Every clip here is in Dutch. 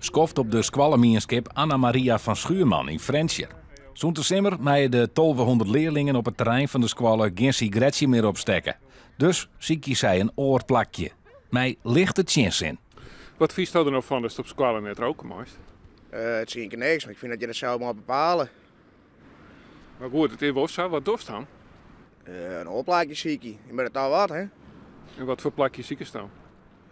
skoft op de squalemienskip Anna Maria van Schuurman in Frensje. Zo'n simmer mij de 1200 leerlingen op het terrein van de squalle geen sigaretje meer opstekken. Dus zie zij een oorplakje. Mij ligt het chins in. Wat vies er nou van dat je op squallen net roken moest? Het zie ik niks, maar ik vind dat je dat zelf mag bepalen. Maar goed, het is wel zo. Wat dorst dan? Een oorplaatje zie ik. Je bent het al wat, hè? En wat voor plakje zie je dan?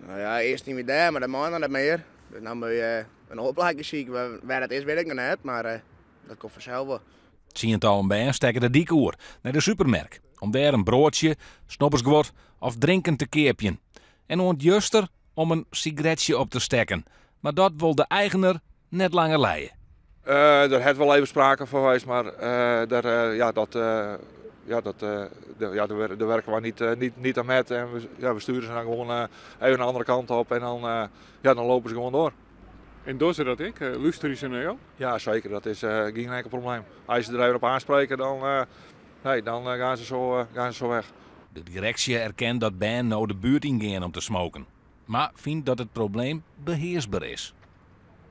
Nou ja, eerst niet meer daar, maar dan mag nog niet meer. Dus dan moet je een oorplaatje zien. Waar dat is, weet ik nog niet, maar dat komt vanzelf wel. Tiental en bijen stekken de dieke oer naar de supermarkt. Om daar een broodje, snoppersgwort of drinken te keepjen. En ontjuster om een sigaretje op te stekken. Maar dat wil de eigenaar net langer leien. Er had wel even sprake van geweest, maar daar werken we niet aan met. En we sturen ze dan gewoon even de andere kant op en dan lopen ze gewoon door. En doen ze dat ik? Luisteren ze naar jou? Ja, zeker. Dat is geen enkel probleem. Als je er even op aanspreken, dan gaan ze zo weg. De directie erkent dat Ben nou de buurt ingaan om te smoken. Maar vindt dat het probleem beheersbaar is.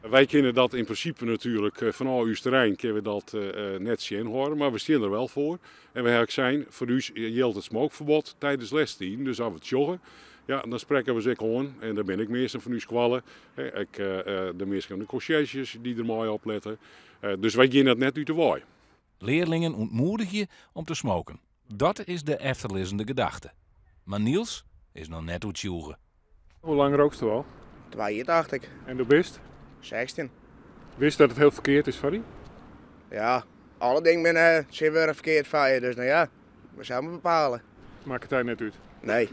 Wij kennen dat in principe natuurlijk van al uw terrein kunnen we dat net zien horen, maar we staan er wel voor. En we hebben zijn, voor u geldt het smokeverbod tijdens lestien, dus als we het joggen, ja, dan spreken we ze gewoon. En dan ben ik meestal van uw squallen. De meeste van de conciërges die er mooi op letten. Dus wij gaan dat net uit de waai. Leerlingen ontmoedig je om te smoken. Dat is de efterlizzende gedachte. Maar Niels is nog net uit joegen. Hoe lang rookst je al? 82, En du bist? 16. Wist dat het heel verkeerd is van je? Ja, alle dingen zijn weer verkeerd van je, dus nou ja, we zouden bepalen. Maak het daar net uit. Nee.